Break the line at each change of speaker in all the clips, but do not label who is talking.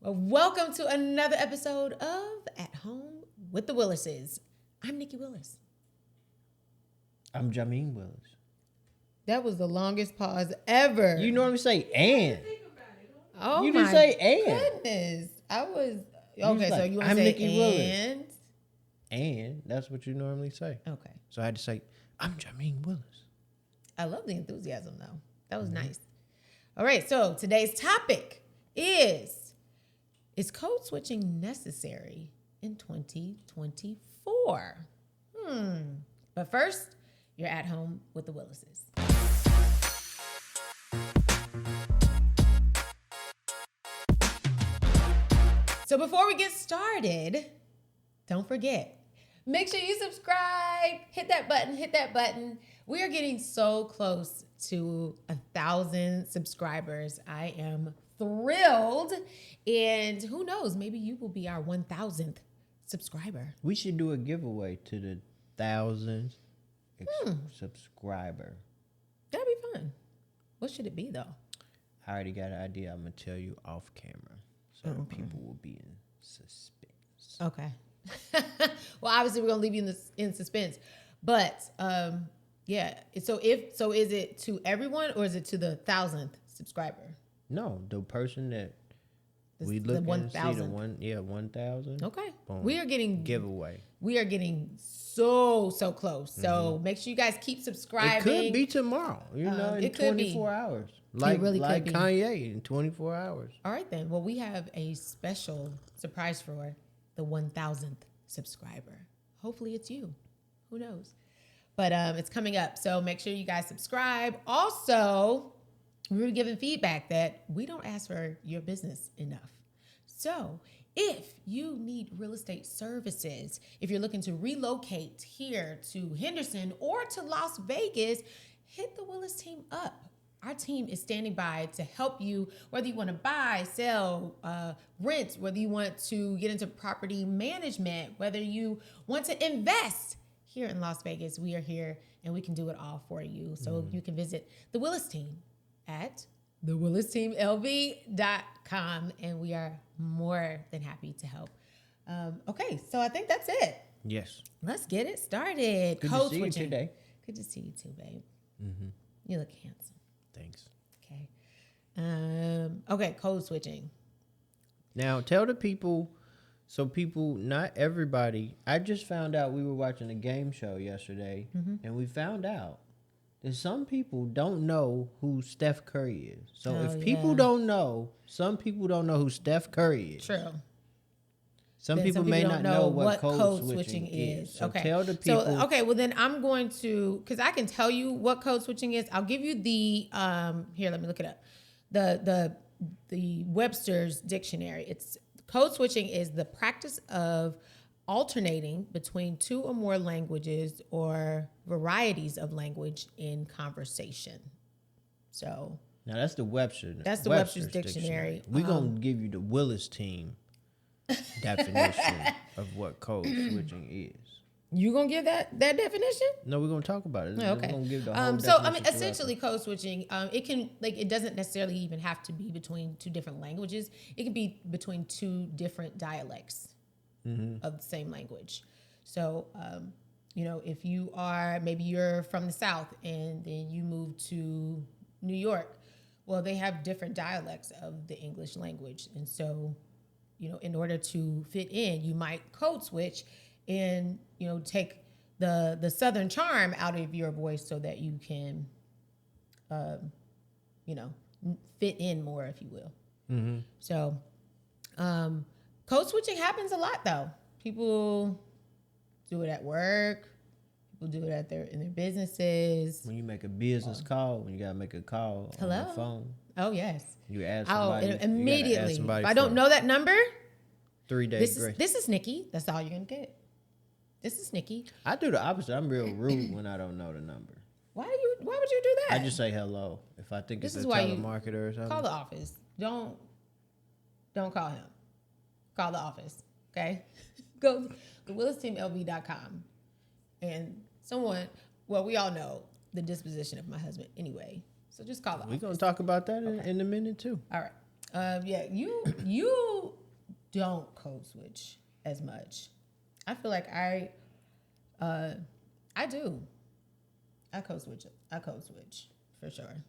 Well, welcome to another episode of At Home with the Willises. I'm Nicci Willis.
I'm Jameen Willis.
That was the longest pause ever.
You normally say and.
Oh
You
my
didn't say and.
goodness. I was
was
okay. So
like,
you want to
I'm
say
Nicci Willis.
and?
And that's what you normally say.
Okay.
So I had to say, I'm Jameen Willis.
I love the enthusiasm though. That was nice. All right. So today's topic is code switching necessary in 2024? But first, you're at home with the Willises. So before we get started, don't forget, make sure you subscribe, hit that button. We are getting so close to 1,000 subscribers. I am thrilled. And who knows, maybe you will be our 1,000th subscriber.
We should do a giveaway to the 1,000th subscriber.
That'd be fun. What should it be though?
I already got an idea. I'm going to tell you off camera. So that people will be in suspense.
Okay. Well, obviously we're gonna leave you in suspense, but yeah. So is it to everyone or is it to the 1,000th subscriber?
No, the person that we
The
look and see
1,000th.
1,000.
Okay.
Boom.
We are getting
Giveaway.
We are getting so close. So make sure you guys keep subscribing.
It could be tomorrow, in
it could be.
24 hours. Like
really could be.
Kanye in 24 hours.
All right then. Well, we have a special surprise for the 1,000th subscriber. Hopefully it's you. Who knows? But it's coming up. So make sure you guys subscribe. Also, we were given feedback that we don't ask for your business enough. So if you need real estate services, if you're looking to relocate here to Henderson or to Las Vegas, hit the Willis team up. Our team is standing by to help you, whether you want to buy, sell, rent, whether you want to get into property management, whether you want to invest here in Las Vegas. We are here and we can do it all for you. So you can visit the Willis team at thewillisteamlv.com, and we are more than happy to help. Okay, so I think that's it.
Yes.
Let's get it started.
Good
Code
to see
switching.
you today.
Good to see you too, babe. You look handsome.
Thanks.
Okay. Okay, code switching.
Now, tell the people, not everybody, I just found out we were watching a game show yesterday, and we found out that some people don't know who Steph Curry is. So if people don't know, some people don't know who Steph Curry is.
True.
Some
Then
people may
don't
not know what code switching
switching
is. So
okay.
tell the people.
So, okay, well then I'm going to, because I can tell you what code switching is. I'll give you the, here, let me look it up. The Webster's dictionary. It's code switching is the practice of alternating between two or more languages or varieties of language in conversation. So
Now that's the Webster.
That's the Webster's dictionary.
We're going to give you the Willis team definition of what code switching is.
you gonna give that definition?
No, we're going to talk about it.
Okay.
We're going to give the whole
so I mean,
definition
essentially, code switching. It can it doesn't necessarily even have to be between two different languages. It can be between two different dialects of the same language. So, if you are maybe you're from the South and then you move to New York, well, they have different dialects of the English language, and so, in order to fit in, you might code switch and take the Southern charm out of your voice so that you can fit in more, if you will. So code switching happens a lot though. People do it at work, people do it in their businesses.
When you make a business call, when you got to make a call on the phone,
Oh yes.
you ask somebody.
Immediately.
Ask somebody
if I don't know that number,
3 days grace.
this is Nicci. That's all you're gonna get. This is Nicci.
I do the opposite. I'm real rude when I don't know the number.
Why would you do that?
I just say hello if I think
This
it's
is
a
why you
telemarketer or something.
call the office. Don't call him. Call the office. Okay? Go to WillisTeamLV.com. And we all know the disposition of my husband anyway. So just call the office.
We're going to talk about that in a minute too.
All right. Yeah, you don't code switch as much. I feel like I do. I code switch. I code switch for sure.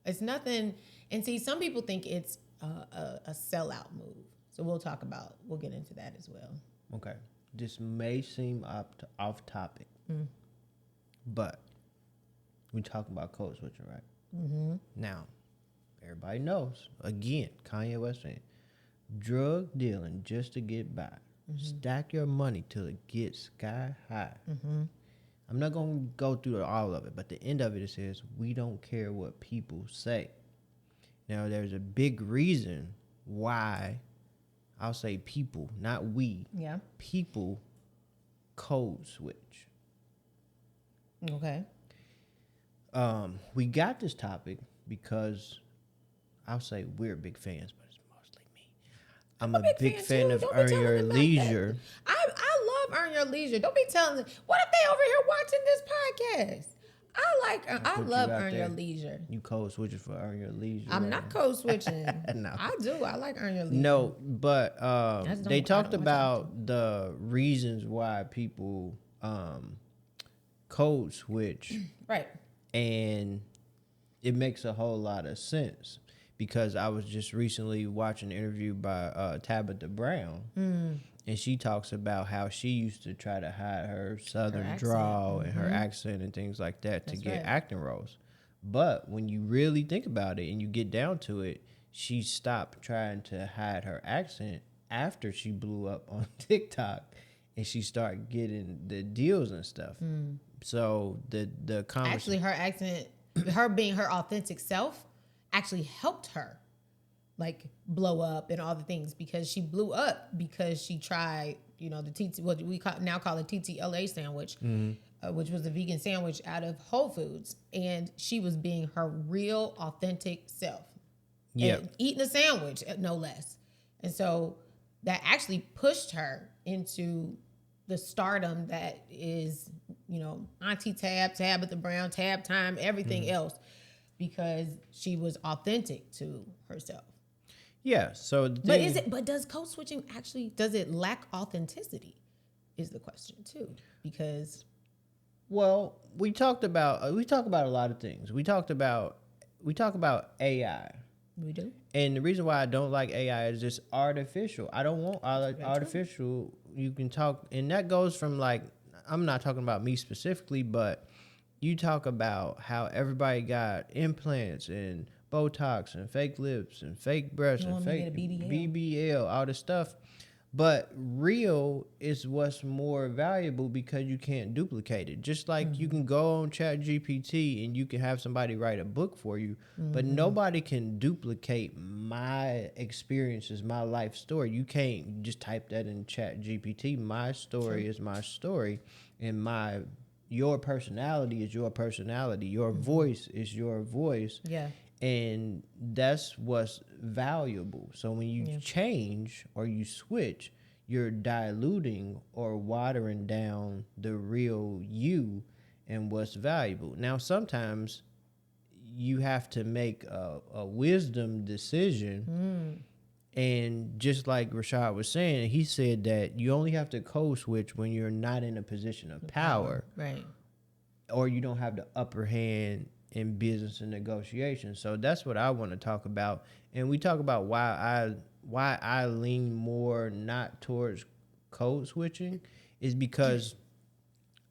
It's nothing. And see, some people think it's a sellout move. So we'll get into that as well.
Okay. This may seem off topic, but we talking about code switching, right? Mm-hmm. Now, everybody knows, again, Kanye West saying, drug dealing just to get by. Stack your money till it gets sky high. I'm not going to go through all of it, but the end of it says, we don't care what people say. Now, there's a big reason why, I'll say people, not we.
Yeah.
People code switch.
Okay.
We got this topic because I'll say we're big fans, but it's mostly me. I'm a big fan of Earn Your Leisure.
I love Earn Your Leisure. Don't be telling them. What if they over here watching this podcast? I love Earn Your Leisure.
You code switching for Earn Your Leisure.
I'm not code switching.
No.
I do. I like Earn Your Leisure.
No, but they talked about the reasons why people code switch.
Right.
And it makes a whole lot of sense because I was just recently watching an interview by Tabitha Brown, and she talks about how she used to try to hide her southern drawl and her accent and things like that to get acting roles. But when you really think about it and you get down to it, she stopped trying to hide her accent after she blew up on TikTok and she started getting the deals and stuff. So the conversation,
actually, her accent, her being her authentic self, actually helped her like blow up and all the things because she blew up because she tried, the what we now call a TTLA sandwich, which was a vegan sandwich out of Whole Foods, and she was being her real authentic self. And eating a sandwich, no less. And so that actually pushed her into the stardom that is, Auntie Tab, Tabitha Brown, Tab Time, everything else, because she was authentic to herself.
Yeah. So,
but does code switching does it lack authenticity? Is the question too, because.
Well, we talk about a lot of things. We talk about AI.
We do.
And the reason why I don't like AI is just artificial. I don't want artificial. You can talk, and that goes from I'm not talking about me specifically, but you talk about how everybody got implants and Botox and fake lips and fake breasts and fake BBL, all this stuff. But real is what's more valuable because you can't duplicate it. Just like you can go on ChatGPT and you can have somebody write a book for you, but nobody can duplicate my experiences, my life story. You can't just type that in ChatGPT. My story is my story, and your personality is your personality. Your voice is your voice.
Yeah.
And that's what's valuable. So when you change or you switch, you're diluting or watering down the real you and what's valuable. Now, sometimes you have to make a wisdom decision. And just like Rashad was saying, he said that you only have to code switch when you're not in a position of power.
Right.
Or you don't have the upper hand in business and negotiation. So that's what I want to talk about. And we talk about why I lean more not towards code switching is because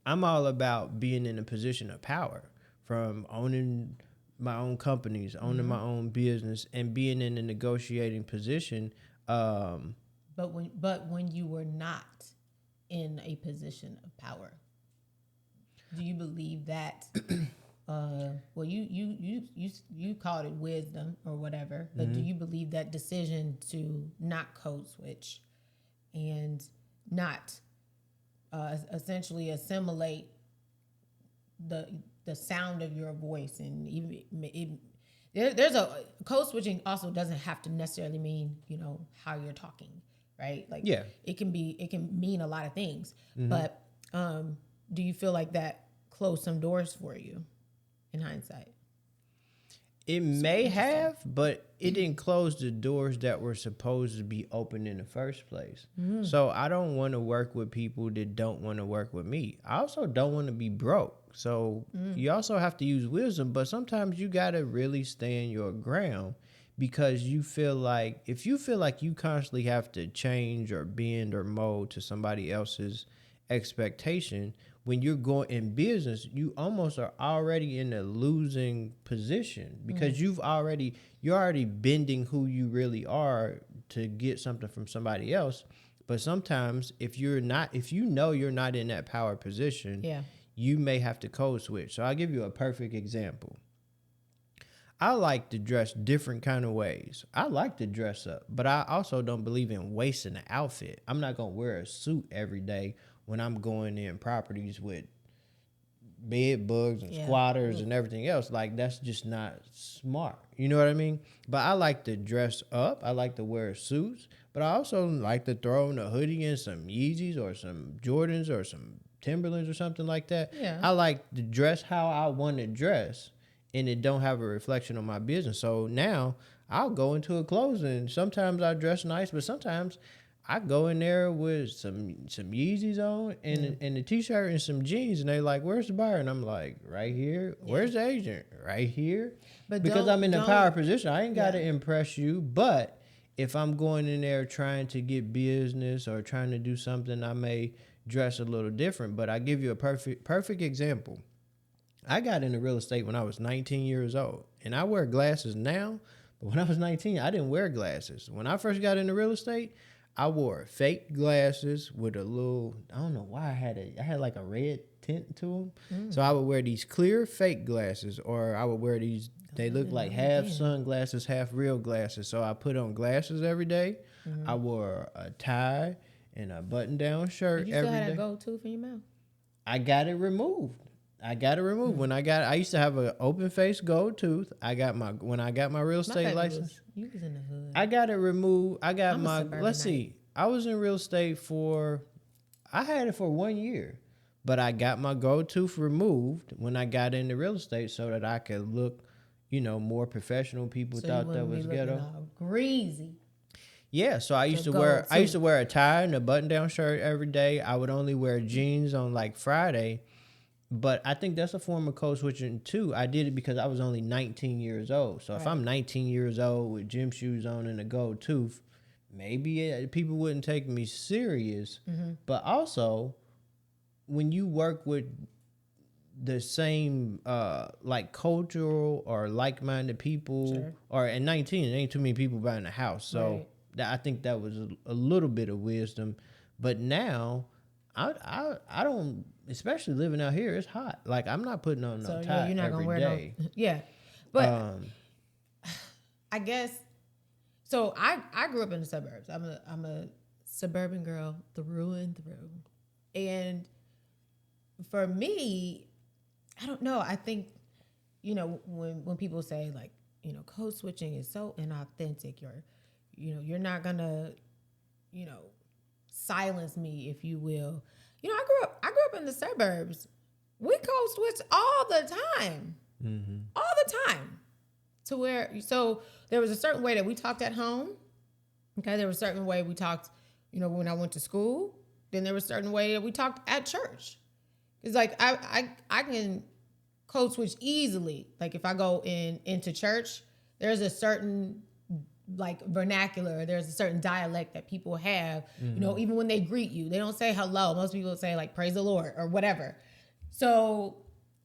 I'm all about being in a position of power, from owning my own companies, owning my own business, and being in a negotiating position.
But when you were not in a position of power, do you believe that well, you called it wisdom or whatever, but do you believe that decision to not code switch and not essentially assimilate the sound of your voice, and even there's a code switching also doesn't have to necessarily mean how you're talking, right? It can mean a lot of things, but do you feel like that closed some doors for you? In hindsight,
It may have, but it didn't close the doors that were supposed to be open in the first place. So I don't want to work with people that don't want to work with me. I also don't want to be broke. So you also have to use wisdom, but sometimes you got to really stand your ground, because you feel like, if you feel like you constantly have to change or bend or mold to somebody else's expectation, when you're going in business, you almost are already in a losing position, because you're already bending who you really are to get something from somebody else. But sometimes if you know you're not in that power position, you may have to code switch. So I'll give you a perfect example. I like to dress different kind of ways. I like to dress up, but I also don't believe in wasting an outfit. I'm not going to wear a suit every day when I'm going in properties with bed bugs and squatters and everything else. Like, that's just not smart. You know what I mean? But I like to dress up. I like to wear suits, but I also like to throw in a hoodie and some Yeezys or some Jordans or some Timberlands or something like that.
Yeah.
I like to dress how I want to dress, and it don't have a reflection on my business. So now I'll go into a closing. Sometimes I dress nice, but sometimes I go in there with some Yeezys on and a t-shirt and some jeans, and they like, "Where's the buyer?" And I'm like, "Right here." Yeah. "Where's the agent?" "Right here." But because I'm in a power position, I ain't got to impress you. But if I'm going in there trying to get business or trying to do something, I may dress a little different. But I give you a perfect example. I got into real estate when I was 19 years old, and I wear glasses now, but when I was 19, I didn't wear glasses. When I first got into real estate, I wore fake glasses with a little, I don't know why I had like a red tint to them. So I would wear these clear fake glasses, or I would wear these, they look like half sunglasses, half real glasses. So I put on glasses every day. I wore a tie and a button-down shirt every day. You
still had a gold tooth in your mouth?
I got it removed. When I used to have an open face gold tooth. When I got my real estate license.
You was in the hood.
I got it removed. I was in real estate I had it for 1 year, but I got my gold tooth removed when I got into real estate so that I could look, more professional. People thought that was ghetto.
Greasy.
Yeah, so I used to wear a tie and a button-down shirt every day. I would only wear jeans on like Friday. But I think that's a form of code switching too. I did it because I was only 19 years old. So if I'm 19 years old with gym shoes on and a gold tooth, maybe people wouldn't take me serious. But also, when you work with the same like cultural or like-minded people, or at 19, there ain't too many people buying a house. So I think that was a little bit of wisdom. But now, I don't, especially living out here, it's hot. Like, I'm not putting on no tie you're not every gonna wear day.
But I guess so. I grew up in the suburbs. I'm a suburban girl through and through, and for me, I don't know. I think when people say like code switching is so inauthentic, you're not gonna silence me, if you will. I grew up in the suburbs. We code switch all the time. All the time. To where, so there was a certain way that we talked at home. Okay, there was a certain way we talked, when I went to school. Then there was a certain way that we talked at church. It's like I can code switch easily. Like if I go into church, there's a certain like vernacular, there's a certain dialect that people have, even when they greet you, they don't say hello. Most people say like praise the Lord or whatever. So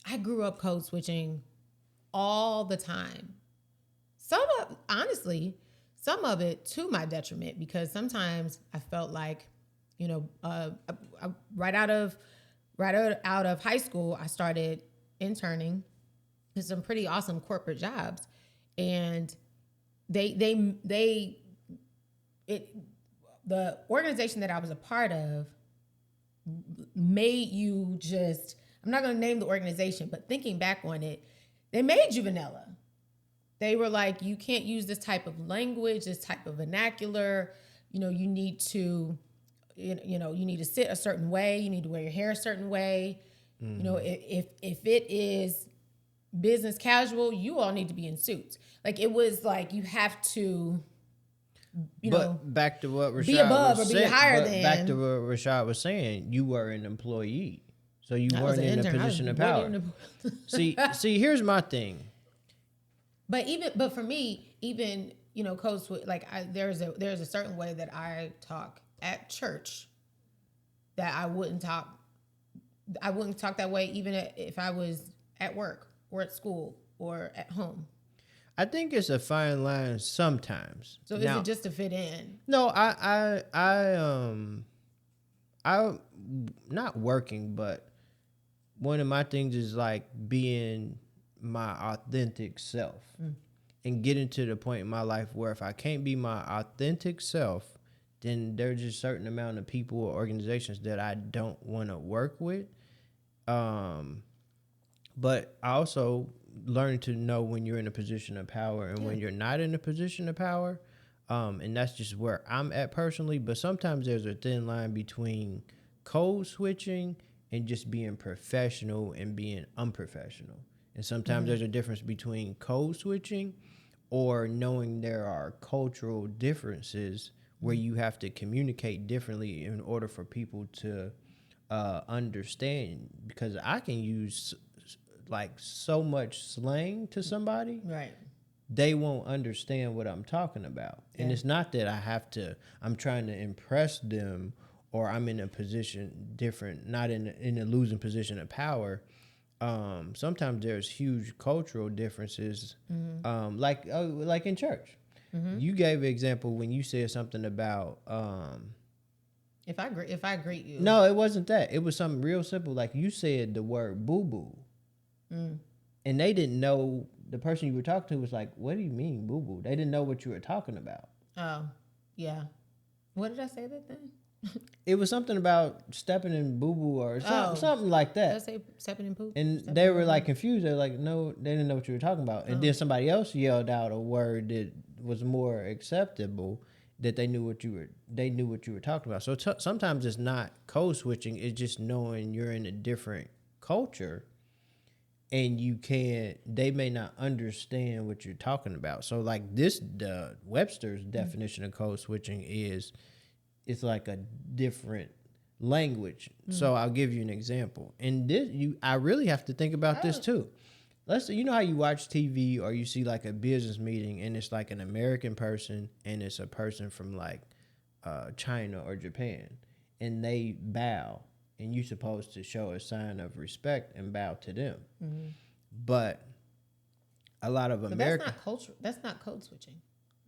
I grew up code switching all the time. Honestly, some of it to my detriment, because sometimes I felt like, right out of high school, I started interning in some pretty awesome corporate jobs, and the organization that I was a part of made you just, I'm not going to name the organization, but thinking back on it, they made you vanilla. They were like, you can't use this type of language, this type of vernacular. You need to, you need to sit a certain way. You need to wear your hair a certain way. If it is business casual, you all need to be in suits. Like it was like you have to,
back to what Rashad
be above
was
or be
saying,
higher
but
than.
back to what Rashad was saying, you were an employee, so you weren't in a position of power. see, here's my thing.
But for me, even code switch. Like there's a certain way that I talk at church that I wouldn't talk. I wouldn't talk that way even if I was at work or at school or at home.
I think it's a fine line sometimes.
So is it just to fit in?
No, I'm not working, but one of my things is like being my authentic self and getting to the point in my life where if I can't be my authentic self, then there's just a certain amount of people or organizations that I don't want to work with. But I also learn to know when you're in a position of power and when you're not in a position of power. And that's just where I'm at personally. But sometimes there's a thin line between code switching and just being professional and being unprofessional. And sometimes there's a difference between code switching or knowing there are cultural differences where you have to communicate differently in order for people to understand. Because I can use like so much slang to somebody,
right?
They won't understand what I'm talking about. Yeah. And it's not that I'm trying to impress them or I'm in a position different, not in a losing position of power. Sometimes there's huge cultural differences, like in church. You gave an example when you said something about
if I greet you.
No, it wasn't that. It was something real simple. Like you said the word boo boo. And they didn't know, the person you were talking to was like, what do you mean boo boo? They didn't know what you were talking about.
Oh, yeah. What did I say that then?
It was something about stepping in boo boo or something like that.
Did I say stepping in poop?
And they were like confused. They were like, no, they didn't know what you were talking about. And then somebody else yelled out a word that was more acceptable, that they knew what you were talking about. So sometimes it's not code switching. It's just knowing you're in a different culture and they may not understand what you're talking about. So like the Webster's definition of code switching is, it's like a different language. So I'll give you an example. And I really have to think about this too. Let's say, you know how you watch TV or you see like a business meeting and it's like an American person and it's a person from like China or Japan and they bow and you're supposed to show a sign of respect and bow to them. But a lot of American...
That's not code switching.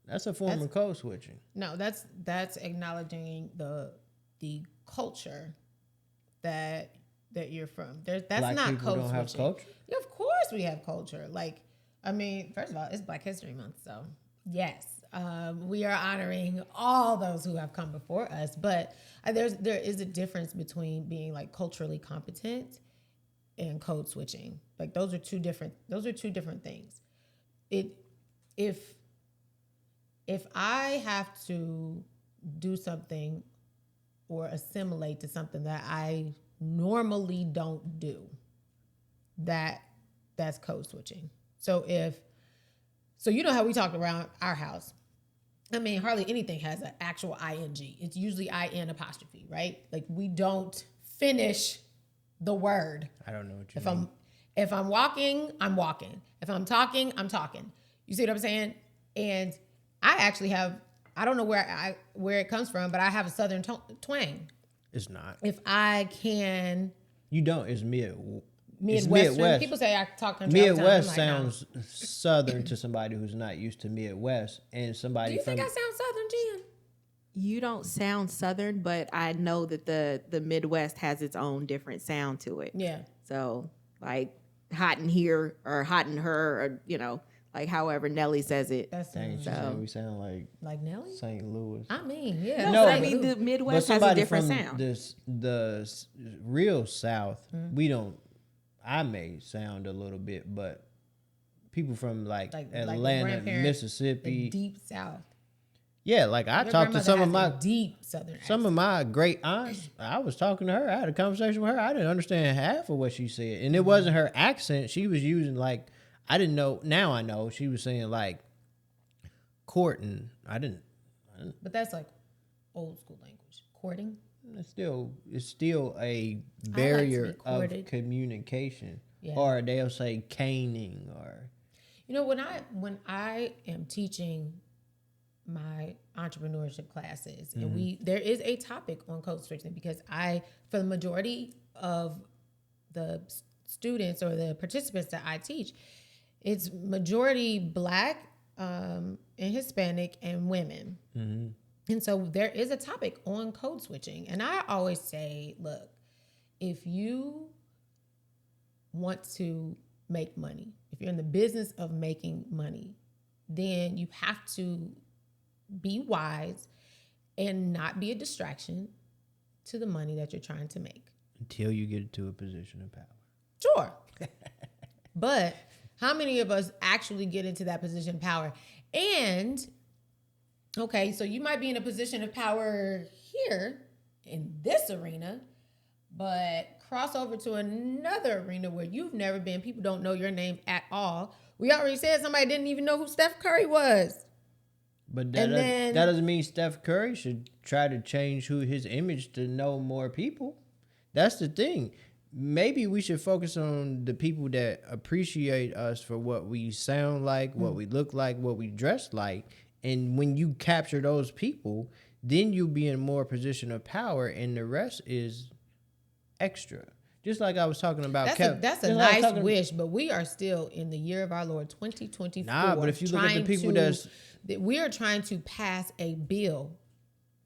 That's a form of code switching.
No, that's acknowledging the culture that you're from. That's Black not code switching. Have culture? Yeah, of course we have culture. Like, I mean, first of all, it's Black History Month, so yes, we are honoring all those who have come before us. But there is a difference between being like culturally competent and code switching. Like those are two different things. If I have to do something or assimilate to something that I normally don't do, that's code switching. So you know how we talk around our house. I mean, hardly anything has an actual ing. It's usually in apostrophe, right? Like we don't finish the word.
I don't know what you mean.
If I'm walking, I'm walking. If I'm talking, I'm talking. You see what I'm saying? And I actually have, I don't know where it comes from, but I have a Southern twang.
It's not.
If I can.
You don't. It's Midwestern.
Midwest. People say I talk country.
Midwest sounds Southern to somebody who's not used to Midwest, and somebody.
Do you think I sound Southern, Jen?
You don't sound Southern, but I know that the Midwest has its own different sound to it.
Yeah.
So like hot in here or hot in her, or like however Nelly says it.
That's
we sound like
Nelly,
St. Louis.
I mean, yeah.
No, but I mean the Midwest has a different sound.
The real South, we don't. I may sound a little bit, but people from like Atlanta, Mississippi,
the deep South.
Yeah, like I talked to some of my
deep Southern accent.
Some of my great aunts. I was talking to her. I had a conversation with her. I didn't understand half of what she said, and it wasn't her accent. She was using like I didn't know. Now I know. She was saying like courting. I didn't.
But that's like old school language. Courting.
It's still a barrier of
courted.
communication.
Yeah.
Or they'll say caning or.
You know, when I am teaching my entrepreneurship classes, and there is a topic on code switching, because for the majority of the students or the participants that I teach, it's majority Black and Hispanic and women. Mm-hmm. And so there is a topic on code switching. And I always say, look, if you want to make money, if you're in the business of making money, then you have to be wise and not be a distraction to the money that you're trying to make.
Until you get into a position of power.
Sure. But how many of us actually get into that position of power? And, okay, so you might be in a position of power here in this arena, but cross over to another arena where you've never been. People don't know your name at all. We already said somebody didn't even know who Steph Curry was.
But that doesn't mean Steph Curry should try to change his image to know more people. That's the thing. Maybe we should focus on the people that appreciate us for what we sound like, what we look like, what we dress like. And when you capture those people, then you'll be in more position of power, and the rest is extra. Just like I was talking about.
That's a nice wish, but we are still in the year of our Lord 2024.
Nah, but if you look at the people
we are trying to pass a bill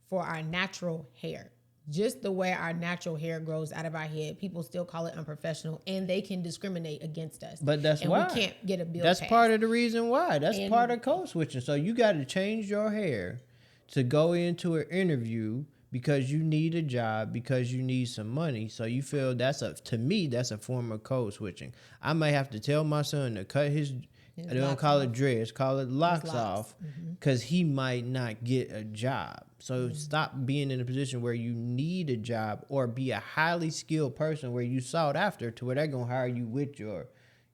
for our natural hair. Just the way our natural hair grows out of our head, people still call it unprofessional, and they can discriminate against us.
But that's why
we can't get a bill.
That's
passed.
part of the reason why. That's part of code switching. So you got to change your hair to go into an interview because you need a job, because you need some money. So you feel to me that's a form of code switching. I may have to tell my son to cut his they don't call it dreads, call it locks off, because he might not get a job. So stop being in a position where you need a job, or be a highly skilled person where you sought after to where they're going to hire you with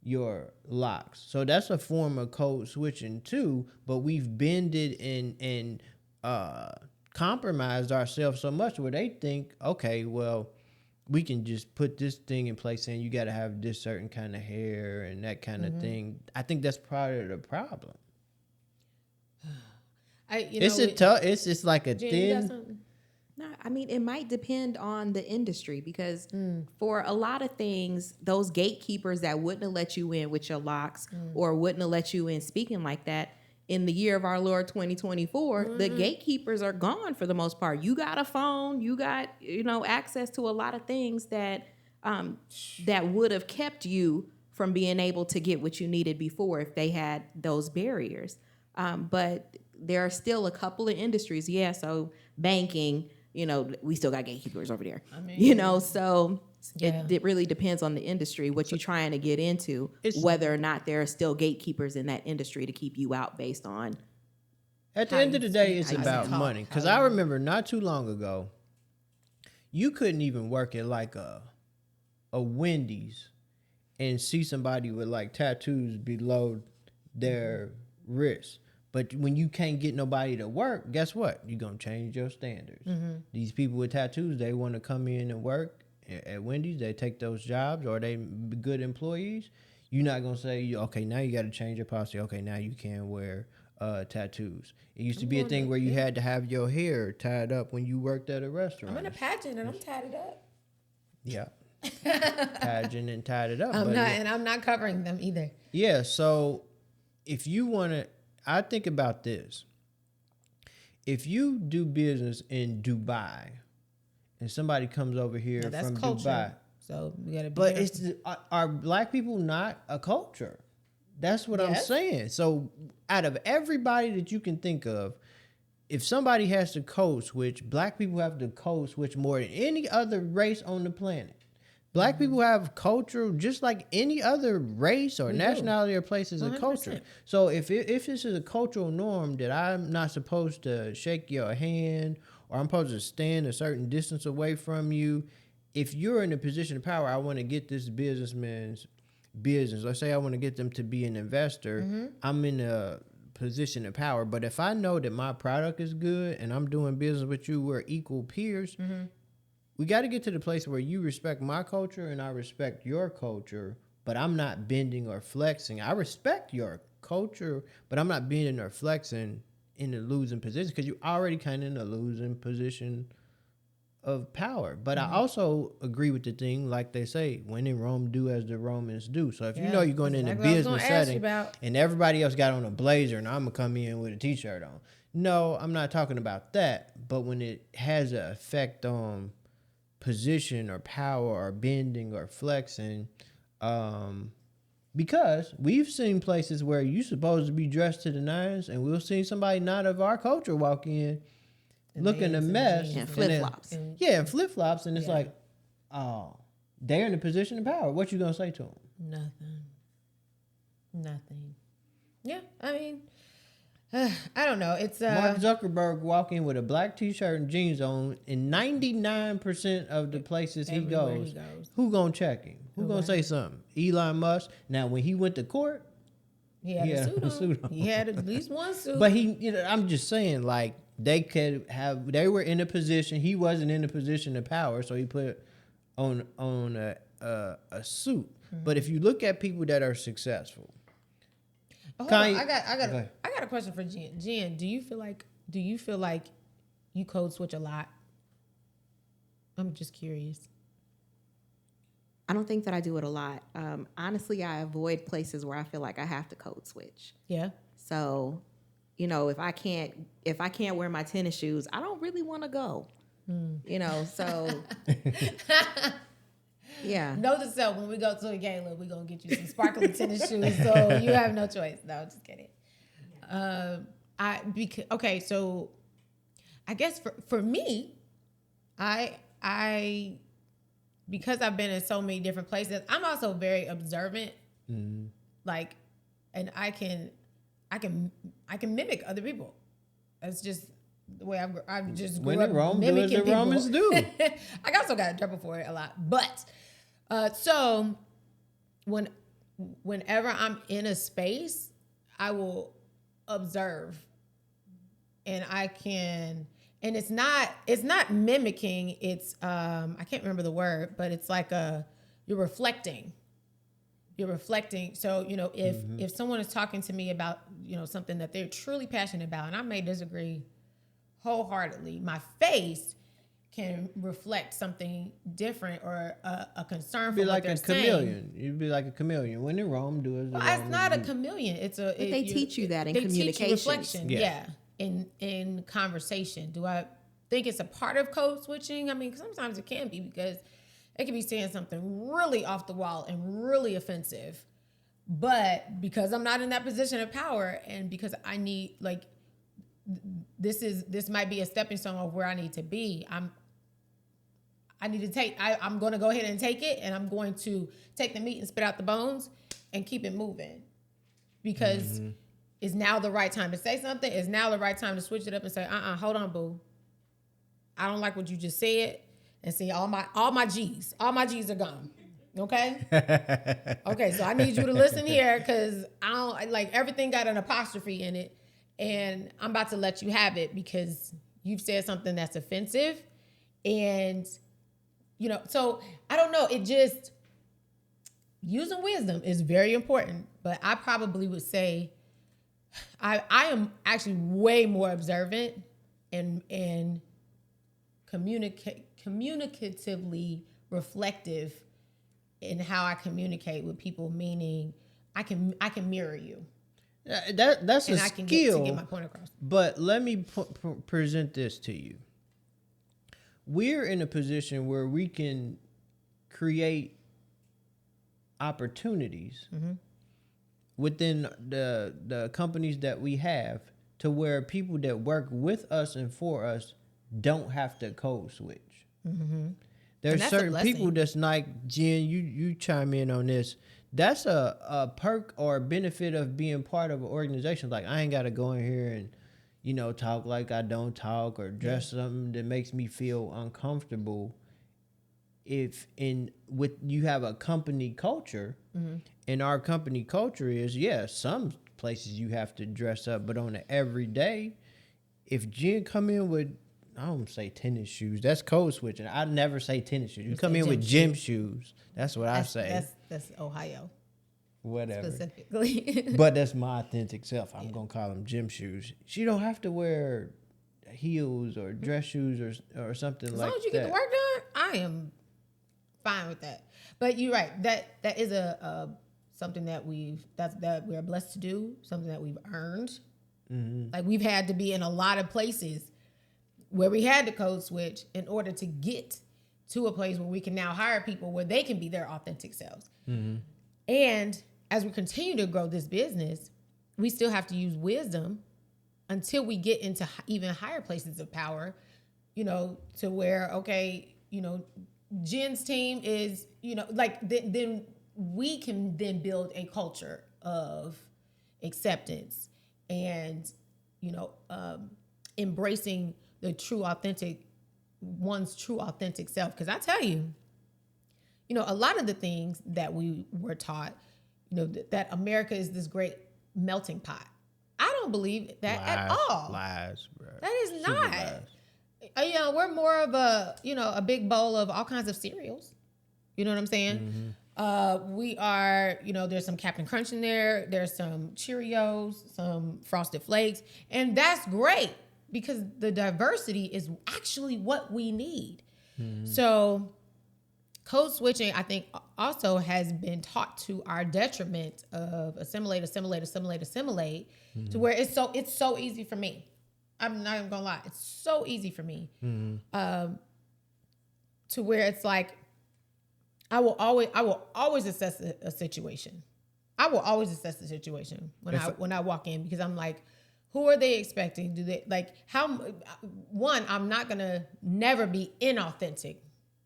your locks. So that's a form of code switching too, but we've bended and compromised ourselves so much where they think, okay, well, we can just put this thing in place saying you got to have this certain kind of hair and that kind of thing. I think that's part of the problem. It's just like a thin.
No, I mean, it might depend on the industry, because for a lot of things, those gatekeepers that wouldn't have let you in with your locks or wouldn't have let you in speaking like that, in the year of our Lord 2024, the gatekeepers are gone for the most part. You got a phone, you got, access to a lot of things that that would have kept you from being able to get what you needed before if they had those barriers. But there are still a couple of industries. Yeah, so banking, we still got gatekeepers over there. I mean, so it really depends on the industry, what you're trying to get into, whether or not there are still gatekeepers in that industry to keep you out based on.
At the end of the day, it's about money. Because I remember not too long ago, you couldn't even work at like a Wendy's and see somebody with like tattoos below their wrists. But when you can't get nobody to work, guess what? You're going to change your standards. These people with tattoos, they want to come in and work at Wendy's. They take those jobs, or they good employees. You're not going to say, okay, now you got to change your policy. Okay, now you can't wear tattoos. It used to be a thing where you had to have your hair tied up when you worked at a restaurant.
I'm in a pageant and I'm tied it up.
Yeah. Pageant and tied it up.
And I'm not covering them either.
Yeah, so if you want to, I think about this. If you do business in Dubai and somebody comes over here from culture. Dubai.
So we got to be
But are black people not a culture? That's what I'm saying. So out of everybody that you can think of, if somebody has to code switch, black people have to code switch more than any other race on the planet. Black people have culture just like any other race or nationality or place is a culture. So if this is a cultural norm that I'm not supposed to shake your hand or I'm supposed to stand a certain distance away from you, if you're in a position of power, I want to get this businessman's business. Let's say I want to get them to be an investor. I'm in a position of power. But if I know that my product is good and I'm doing business with you, we're equal peers. We got to get to the place where you respect my culture and I respect your culture, but I'm not bending or flexing. I respect your culture, but I'm not bending or flexing in a losing position because you're already kind of in a losing position of power. But I also agree with the thing, like they say, when in Rome, do as the Romans do. So if you know you're going in a business setting and everybody else got on a blazer and I'm going to come in with a t-shirt on. No, I'm not talking about that. But when it has an effect on position or power or bending or flexing, because we've seen places where you're supposed to be dressed to the nines and we'll see somebody not of our culture walk in looking a mess
and flip-flops.
And flip-flops, and it's like, oh, they're in a position of power. What you gonna say to them?
Nothing. Yeah, I mean, I don't know. It's
Mark Zuckerberg walk in with a black t-shirt and jeans on, in 99% of the places he goes, who gonna check him? Who gonna say something? Elon Musk. Now, when he went to court,
he had a suit on. He had at least one suit.
But I'm just saying, like, they were in a position. He wasn't in a position of power, so he put on a suit. But if you look at people that are successful,
I got a question for Jen. Jen, do you feel like you code switch a lot? I'm just curious.
I don't think that I do it a lot. Honestly, I avoid places where I feel like I have to code switch.
Yeah.
So, if I can't wear my tennis shoes, I don't really want to go. So yeah.
Note to self, when we go to a game, look, we're gonna get you some sparkly tennis shoes, so you have no choice. No, just kidding. Okay, so I guess for me, I because I've been in so many different places, I'm also very observant. Like, and I can mimic other people. That's just the way I've just grew up mimicking people. Romans do. I also got in trouble for it a lot. But so whenever I'm in a space, I will observe, and and it's not mimicking. It's I can't remember the word, but it's like you're reflecting. You're reflecting. So, if someone is talking to me about, something that they're truly passionate about, and I may disagree wholeheartedly, my face can reflect something different or a concern for what they're saying.
Chameleon. You'd be like a chameleon. When in Rome, do as the Romans
it's not
do.
a chameleon.
They teach you that in communication.
Teach you reflection. Yeah. In conversation. Do I think it's a part of code switching? I mean, sometimes it can be, because it can be saying something really off the wall and really offensive. But because I'm not in that position of power, and because I need, like, this might be a stepping stone of where I need to be. I'm going to go ahead and take it, and I'm going to take the meat and spit out the bones and keep it moving, because it's now the right time to say something. It's now the right time to switch it up and say, hold on, boo. I don't like what you just said. And see, all my G's are gone. Okay? Okay, so I need you to listen here, because I don't like, everything got an apostrophe in it, and I'm about to let you have it because you've said something that's offensive. And so I don't know, it just, using wisdom is very important, but I probably would say I am actually way more observant and communicatively reflective in how I communicate with people, meaning I can mirror you.
That's
and
a
I can
skill.
Get my point across.
But let me present this to you. We're in a position where we can create opportunities within the companies that we have, to where people that work with us and for us don't have to code switch. There's certain people that's like, Jen, you chime in on this. That's a perk or a benefit of being part of an organization. Like, I ain't got to go in here and, talk like I don't talk, or dress something that makes me feel uncomfortable. If you have a company culture, in our company culture is, some places you have to dress up, but on an everyday, if Jen come in with, I don't say tennis shoes, that's code switching. I never say tennis shoes. You come in with gym shoes. That's what I say.
That's Ohio.
Whatever.
Specifically.
But that's my authentic self. I'm going to call them gym shoes. She don't have to wear heels or dress shoes or something like that.
As long as you get the work done, I am fine with that. But you're right. That is a something that we're blessed to do, something that we've earned. Mm-hmm. Like we've had to be in a lot of places where we had to code switch in order to get to a place where we can now hire people where they can be their authentic selves. Mm-hmm. And as we continue to grow this business, we still have to use wisdom until we get into even higher places of power, to where, okay, Jen's team is, then we can then build a culture of acceptance and, embracing one's true authentic self. Because I tell you, a lot of the things that we were taught, that America is this great melting pot. I don't believe that at all.
Lies, bro.
That is not. We're more of a big bowl of all kinds of cereals. You know what I'm saying? Mm-hmm. We are, there's some Captain Crunch in there. There's some Cheerios, some Frosted Flakes. And that's great because the diversity is actually what we need. Mm-hmm. So code switching, I think, also has been taught to our detriment of assimilate, mm-hmm. to where it's so easy for me. I'm not even gonna lie, it's so easy for me, mm-hmm. To where it's like I will always assess a situation. I will always assess the situation when I walk in, because I'm like, who are they expecting? Do they like how? One, I'm not gonna never be inauthentic.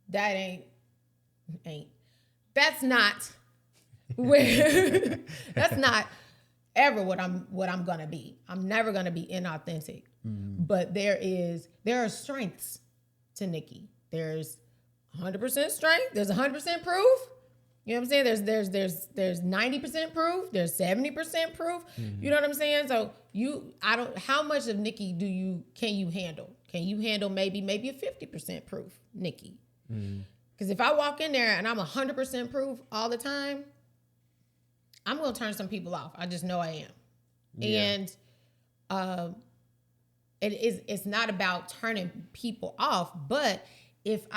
That ain't. That's not where. That's not ever what I'm gonna be. I'm never gonna be inauthentic. Mm-hmm. But there are strengths to Nicci. There's 100% strength. There's 100% proof. You know what I'm saying? There's 90% proof. There's 70% proof. Mm-hmm. You know what I'm saying? So how much of Nicci can you handle? Can you handle maybe a 50% proof Nicci? Mm-hmm. Because if I walk in there and I'm 100% proof all the time, I'm going to turn some people off. I just know I am. Yeah. And it's not about turning people off, but if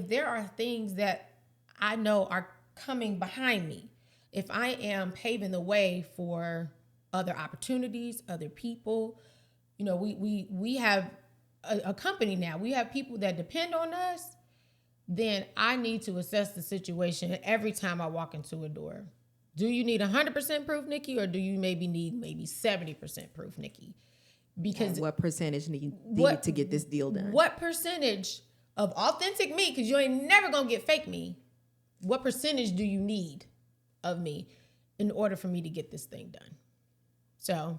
there are things that I know are coming behind me, if I am paving the way for other opportunities, other people, we have a company now. We have people that depend on us. Then I need to assess the situation every time I walk into a door. Do you need 100% proof, Nicci, or do you maybe need 70% proof, Nicci? Because
and what percentage need to get this deal done?
What percentage of authentic me, because you ain't never gonna get fake me, what percentage do you need of me in order for me to get this thing done? So,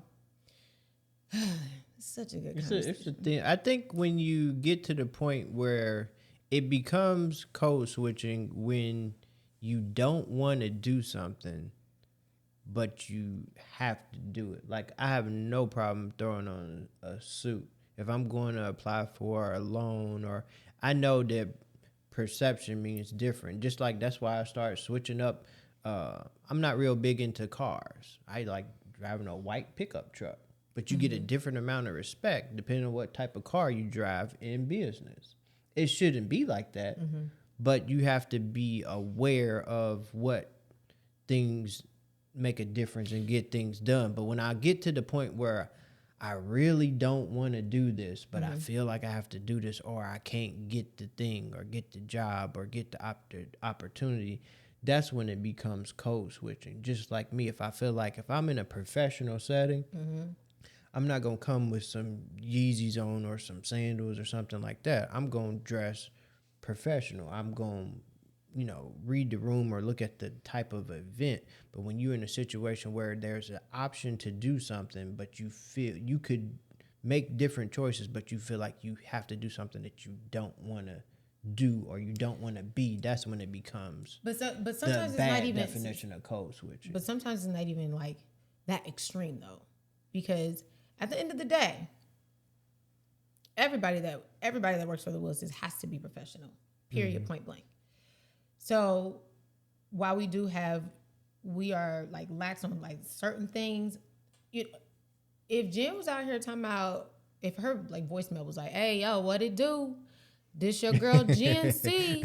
such a good conversation.
It's a thing. I think when you get to the point where it becomes code switching when you don't want to do something, but you have to do it. Like, I have no problem throwing on a suit. If I'm going to apply for a loan, or I know that perception means different. Just like that's why I started switching up. I'm not real big into cars. I like driving a white pickup truck, but you mm-hmm. get a different amount of respect depending on what type of car you drive in business. It shouldn't be like that, mm-hmm. but you have to be aware of what things make a difference and get things done. But when I get to the point where I really don't want to do this, but mm-hmm. I feel like I have to do this, or I can't get the thing or get the job or get the opportunity, that's when it becomes code switching. Just like me, if I feel like if I'm in a professional setting, mm-hmm. I'm not going to come with some Yeezys on or some sandals or something like that. I'm going to dress professional. I'm going to, read the room or look at the type of event. But when you're in a situation where there's an option to do something, but you feel you could make different choices, but you feel like you have to do something that you don't want to do or you don't want to be, that's when it becomes
but sometimes
the
it's
bad
not even
definition of code switching.
But sometimes it's not even like that extreme though, because at the end of the day, everybody that works for the Willises has to be professional. Period. Point blank. So while we are like lax on like certain things. If Jen was out here talking about, if her like voicemail was like, "Hey yo, what it do? This your girl Jen C.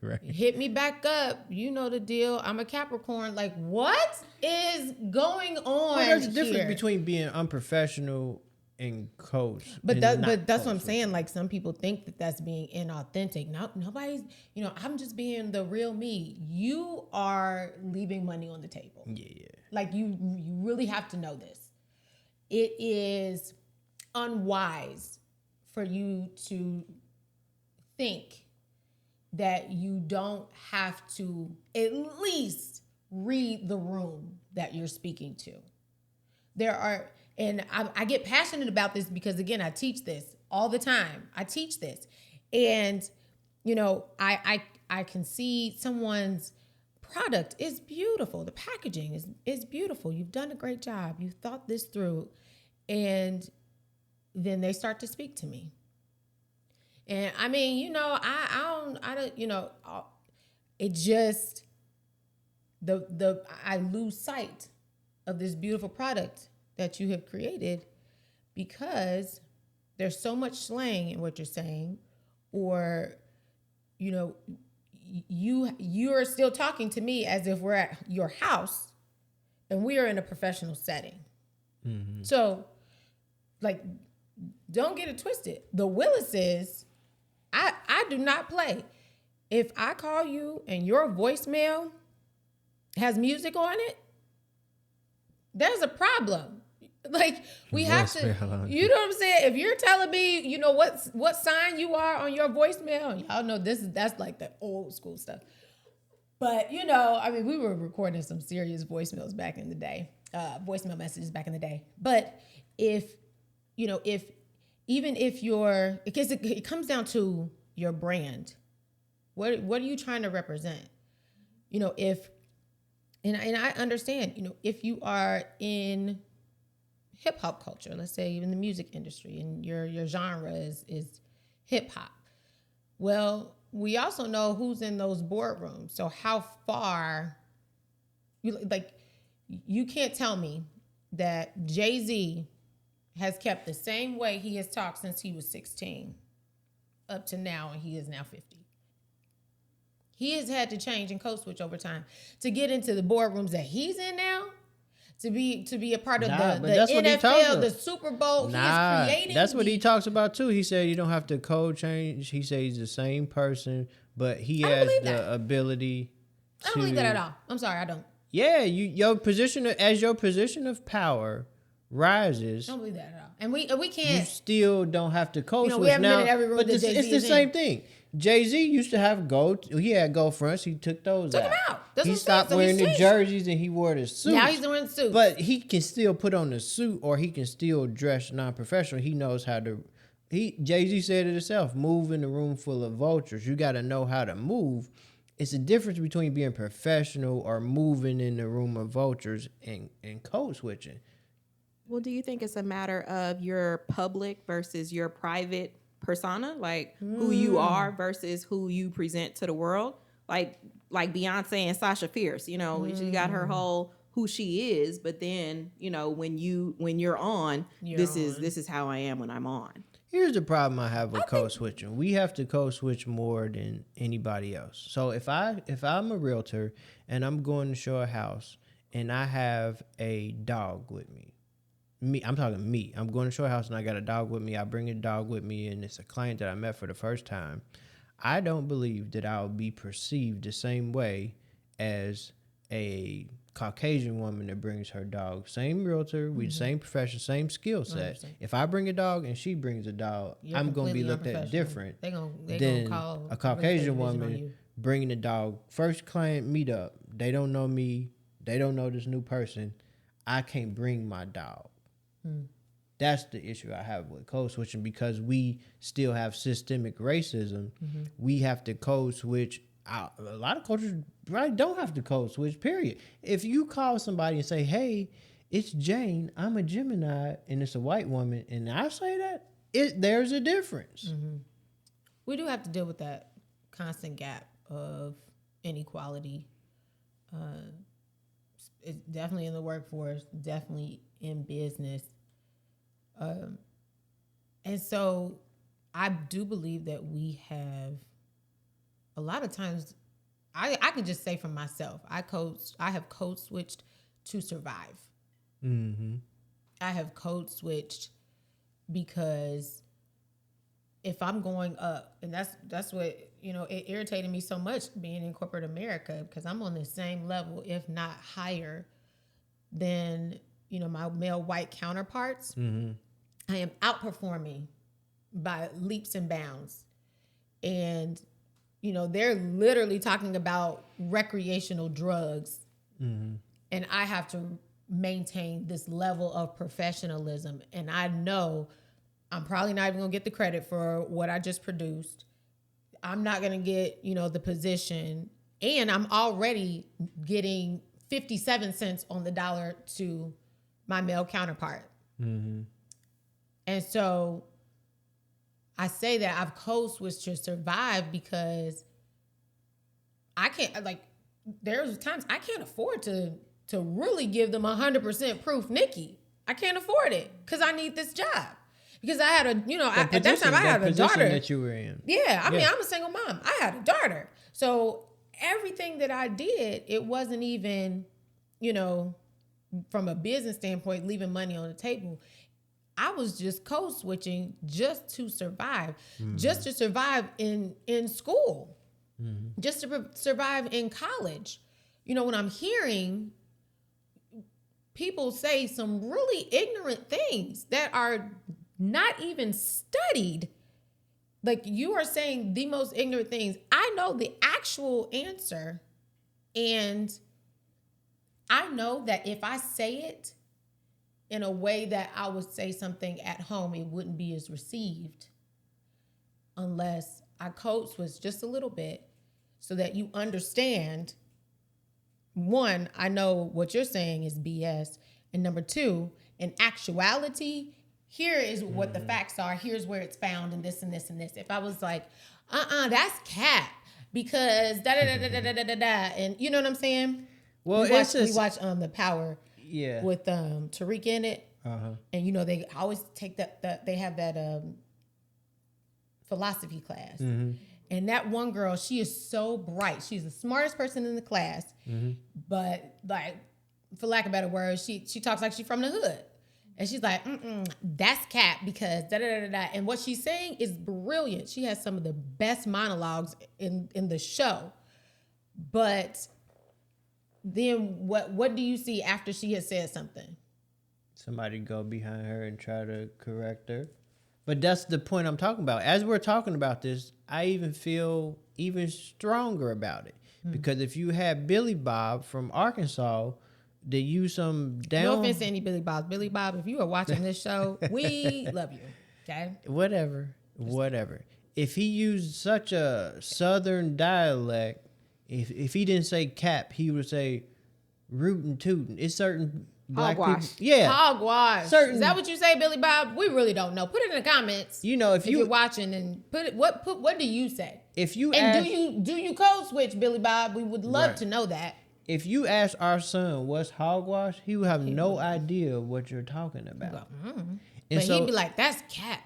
Right.
Hit me back up. You know the deal. I'm a Capricorn." Like, what is going on?
Well, there's a difference
here?
between being unprofessional and coach.
But that's what I'm saying. Like, some people think that that's being inauthentic. No, nobody's. I'm just being the real me. You are leaving money on the table.
Yeah.
Like, you really have to know this. It is unwise for you to think that you don't have to at least read the room that you're speaking to. And I get passionate about this because, again, I teach this all the time. I teach this. And, I can see someone's product is beautiful. The packaging is beautiful. You've done a great job. You've thought this through. And then they start to speak to me. And I mean, it just, I lose sight of this beautiful product that you have created because there's so much slang in what you're saying, or, you are still talking to me as if we're at your house and we are in a professional setting. Mm-hmm. So, like, don't get it twisted. The Willises, I do not play. If I call you and your voicemail has music on it, there's a problem. Like, we have to, you know what I'm saying? If you're telling me, what sign you are on your voicemail, y'all know that's like the old school stuff. But, we were recording some serious voicemails back in the day, voicemail messages back in the day. But if because it comes down to your brand. What are you trying to represent? And I understand, if you are in hip hop culture, let's say in the music industry, and your genre is hip hop. Well, we also know who's in those boardrooms. So how far you can't tell me that Jay-Z has kept the same way he has talked since he was 16 up to now, and he is now 50. He has had to change and code switch over time to get into the boardrooms that he's in now, to be a part of the NFL, the Super Bowl. He is creating.
That's what he talks about too. He said you don't have to code change. He said he's the same person, but he has the ability
I don't believe that at all. I'm sorry, I don't.
Yeah, your position of power rises.
I don't believe that at all. And we can't.
You still don't have to code switch
we haven't
now.
been in every room
but
that
it's
Jay-Z
the same thing. Jay-Z used to have gold. He had gold fronts. He took those out.
Took them out. That's
he stopped wearing the jerseys and he wore the suits.
Now he's wearing suits.
But he can still put on the suit, or he can still dress non-professional. He knows how to. Jay-Z said it himself. Move in a room full of vultures. You got to know how to move. It's a difference between being professional or moving in the room of vultures and code switching.
Well, do you think it's a matter of your public versus your private persona, like who you are versus who you present to the world? Like Beyonce and Sasha Fierce, she got her whole who she is, but then when you're on, this is how I am when I'm on.
Here's the problem I have with code switching. We have to code switch more than anybody else. So if I'm a realtor and I'm going to show a house and I have a dog with me, I'm talking me. I'm going to show a house and I got a dog with me. I bring a dog with me and it's a client that I met for the first time. I don't believe that I'll be perceived the same way as a Caucasian woman that brings her dog. Same realtor, we same profession, same skill set. 100%. If I bring a dog and she brings a dog, I'm going to be looked at different than call a Caucasian woman bringing a dog. First client meetup, they don't know me. They don't know this new person. I can't bring my dog. That's the issue I have with code switching, because we still have systemic racism. We have to code switch. A lot of cultures really don't have to code switch, period. If you call somebody and say, hey, it's Jane, I'm a Gemini, and it's a white woman, and I say that, there's a difference.
We do have to deal with that constant gap of inequality. It's definitely in the workforce, definitely in business. And so I do believe that we have a lot of times, I can just say for myself, I have code switched to survive. I have code switched because if I'm going up, and that's what, it irritated me so much being in corporate America, because I'm on the same level, if not higher, than, my male white counterparts. I am outperforming by leaps and bounds. And, they're literally talking about recreational drugs. And I have to maintain this level of professionalism. And I know I'm probably not even going to get the credit for what I just produced. I'm not going to get, the position. And I'm already getting 57 cents on the dollar to my male counterpart. And so I say that I've code switched to survive because I can't, there's times I can't afford to really give them 100% proof, Nicci. I can't afford it because I need this job. Because I had at that time I had a daughter
that you were in.
Yeah, I mean, I'm a single mom. I had a daughter. So everything that I did, it wasn't even, from a business standpoint, leaving money on the table. I was just code switching just to survive, just to survive in school, just to survive in college. When I'm hearing people say some really ignorant things that are not even studied, like you are saying the most ignorant things. I know the actual answer, and I know that if I say it in a way that I would say something at home, it wouldn't be as received unless I code switch just a little bit so that you understand. One, I know what you're saying is BS. And number two, in actuality, here is what the facts are. Here's where it's found, and this and this and this. If I was like, that's cap because da-da-da-da-da-da-da-da, and you know what I'm saying?
Well,
we watch The Power.
Yeah.
With Tariq in it. And they always take that they have that philosophy class. And that one girl, she is so bright. She's the smartest person in the class. But for lack of better words, she talks like she's from the hood. And she's like, that's cap because da-da-da-da-da. And what she's saying is brilliant. She has some of the best monologues in the show. But then what do you see after she has said something?
Somebody go behind her and try to correct her. But that's the point I'm talking about. As we're talking about this, I even feel even stronger about it. Because if you had Billy Bob from Arkansas, they use some down...
No offense to any Billy Bobs. Billy Bob, if you are watching this show, we love you. Okay?
Whatever. If he used such a southern dialect, if he didn't say cap, he would say rootin' tootin'. It's certain black
Hogwash.
people. Yeah.
Hogwash.
Certain,
is that what you say, Billy Bob? We really don't know. Put it in the comments.
If
you're watching, and put it. What do you say?
If you
and
ask,
do you code switch, Billy Bob? We would love to know that.
If you ask our son what's hogwash, he would have no idea what you're talking about.
But he'd be like, "That's cap."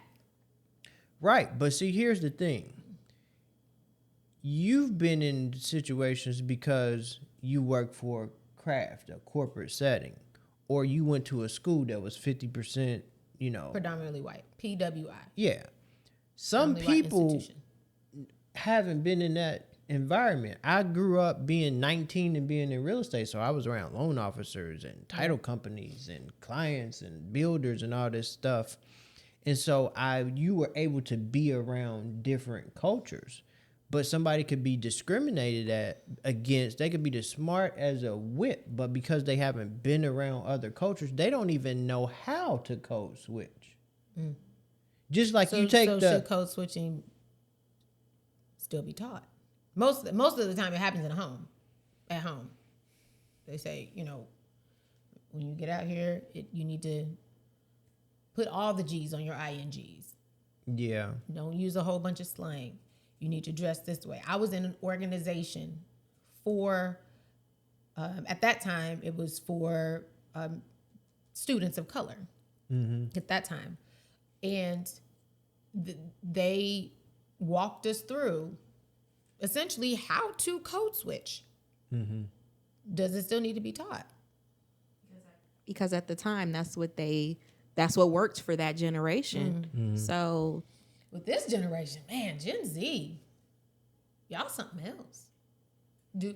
Right, but see, here's the thing. You've been in situations because you work for a craft, a corporate setting, or you went to a school that was 50%,
predominantly white, PWI.
Yeah. Some people haven't been in that environment. I grew up being 19 and being in real estate, so I was around loan officers and title companies and clients and builders and all this stuff. And so you were able to be around different cultures. but somebody could be discriminated against. They could be as smart as a whip, but because they haven't been around other cultures, they don't even know how to code switch. Just like you take
should code switching still be taught? Most of the time, it happens at home. They say, when you get out here, you need to put all the G's on your INGs.
Yeah.
Don't use a whole bunch of slang. You need to dress this way. I was in an organization for, at that time, it was for students of color at that time. And they walked us through essentially how to code switch. Does it still need to be taught?
Because at the time, that's what worked for that generation. So
with this generation, man, Gen Z, y'all something else. Gen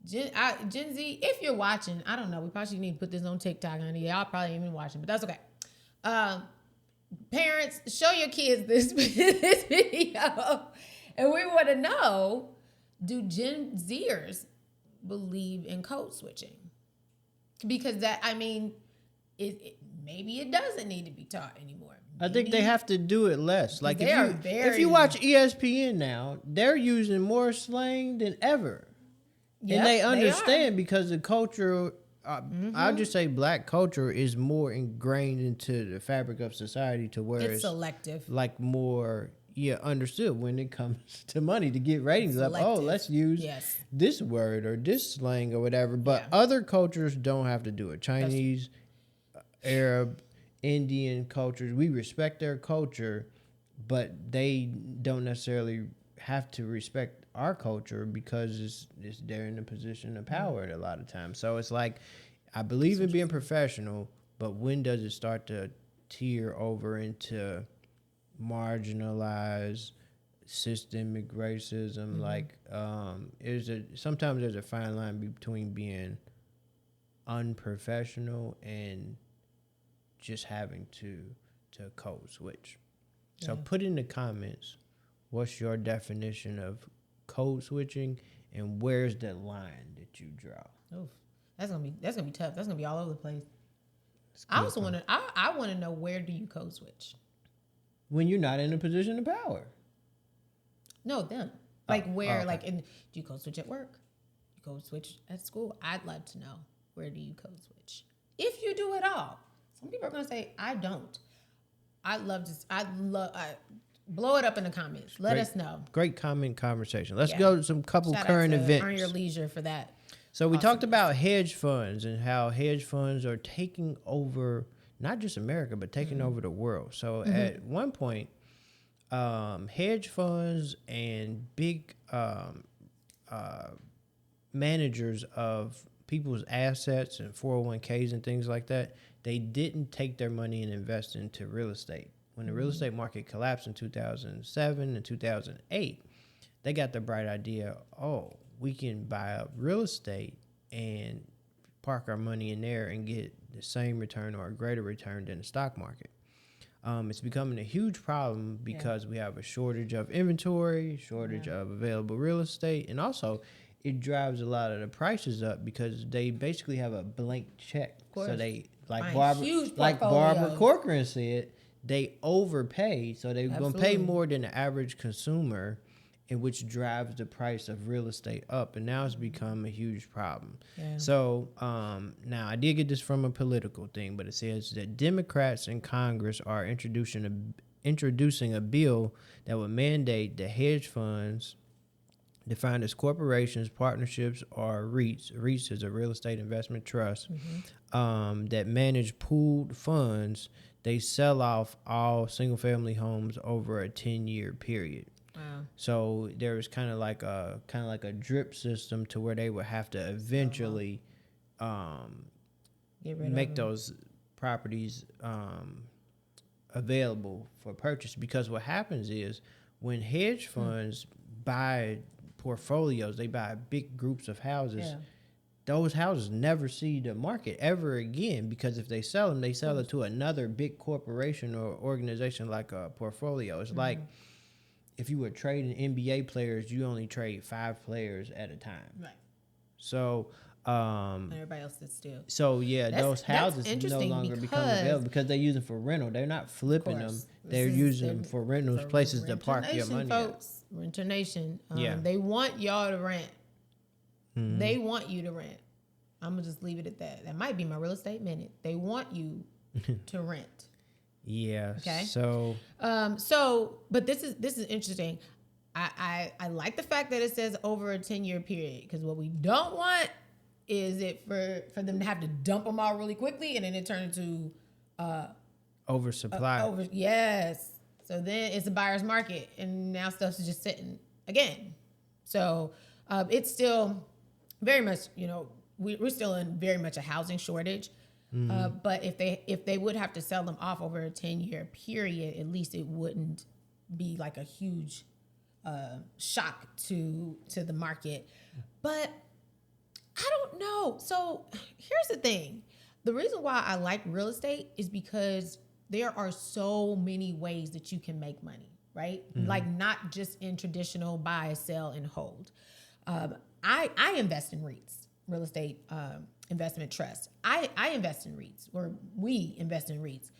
Z, if you're watching, I don't know, we probably need to put this on TikTok, honey. Y'all probably ain't even watching, but that's okay. Parents, show your kids this video. And we want to know, do Gen Zers believe in code switching? Because maybe it doesn't need to be taught anymore.
I think they have to do it less. Like if you watch ESPN now, they're using more slang than ever. Yep, and they understand because the culture, I'll just say black culture is more ingrained into the fabric of society to where
it's selective.
Like more understood when it comes to money to get ratings up. Oh, let's use this word or this slang or whatever. But other cultures don't have to do it. Chinese, Arab, Indian cultures, we respect their culture, but they don't necessarily have to respect our culture because they're in a position of power a lot of times. So it's like, I believe in being professional, but when does it start to tear over into marginalized systemic racism? Like sometimes there's a fine line between being unprofessional and just having to code switch. So put in the comments, what's your definition of code switching and where's the line that you draw?
Oof. That's gonna be tough. That's gonna be all over the place. I also want to know, where do you code switch?
When you're not in a position of power.
No, them. Like where? Okay. Do you code switch at work? You code switch at school? I'd love to know, where do you code switch? If you do it all. Some people are gonna say I don't. Blow it up in the comments. Let us know.
Great comment conversation. Let's go to some couple current events.
Earn your leisure for that.
So we talked about hedge funds and how hedge funds are taking over not just America, but taking over the world. So at one point, hedge funds and big managers of people's assets and 401ks and things like that, they didn't take their money and invest into real estate. When the real estate market collapsed in 2007 and 2008, they got the bright idea, we can buy up real estate and park our money in there and get the same return or a greater return than the stock market. It's becoming a huge problem because we have a shortage of inventory, shortage of available real estate, and also it drives a lot of the prices up because they basically have a blank check. So they, like Barbara Corcoran said, they overpay, so they're going to pay more than the average consumer, and which drives the price of real estate up, and now it's become a huge problem. So now I did get this from a political thing, but it says that Democrats in Congress are introducing a bill that would mandate that hedge funds, defined as corporations, partnerships, or REITs. REITs is a real estate investment trust that manage pooled funds. They sell off all single-family homes over a 10-year period. Wow. So there was kind of like a drip system to where they would have to eventually make those properties available for purchase. Because what happens is when hedge funds buy portfolios, they buy big groups of houses. Yeah. Those houses never see the market ever again, because if they sell them, they sell it to another big corporation or organization like a portfolio. It's like if you were trading NBA players, you only trade 5 players at a time.
Right.
So,
And everybody else sits still.
so yeah, those houses no
interesting
longer become
because-
available because they're using for rental. They're not flipping them.
course.
They're using them for rentals, places to
Renter
park your
Nation,
money
folks. Renter Nation.
Yeah.
They want y'all to rent.
Mhm.
They want you to rent. I'm gonna just leave it at that. That might be my real estate minute. They want you to rent.
at. Yeah.
Okay.
So
But this is interesting. I like the fact that it says over a 10-year period, because what we don't want is it for them to have to dump them all really quickly and then it turn into
oversupply.
Yes. So then it's a buyer's market and now stuff's just sitting again. So it's still very much, we're still in very much a housing shortage. But if they would have to sell them off over a 10-year period, at least it wouldn't be like a huge shock to the market. But I don't know. So here's the thing. The reason why I like real estate is because there are so many ways that you can make money, right? Like not just in traditional buy, sell, and hold. I invest in REITs, real estate investment trust. I invest in REITs, or we invest in REITs.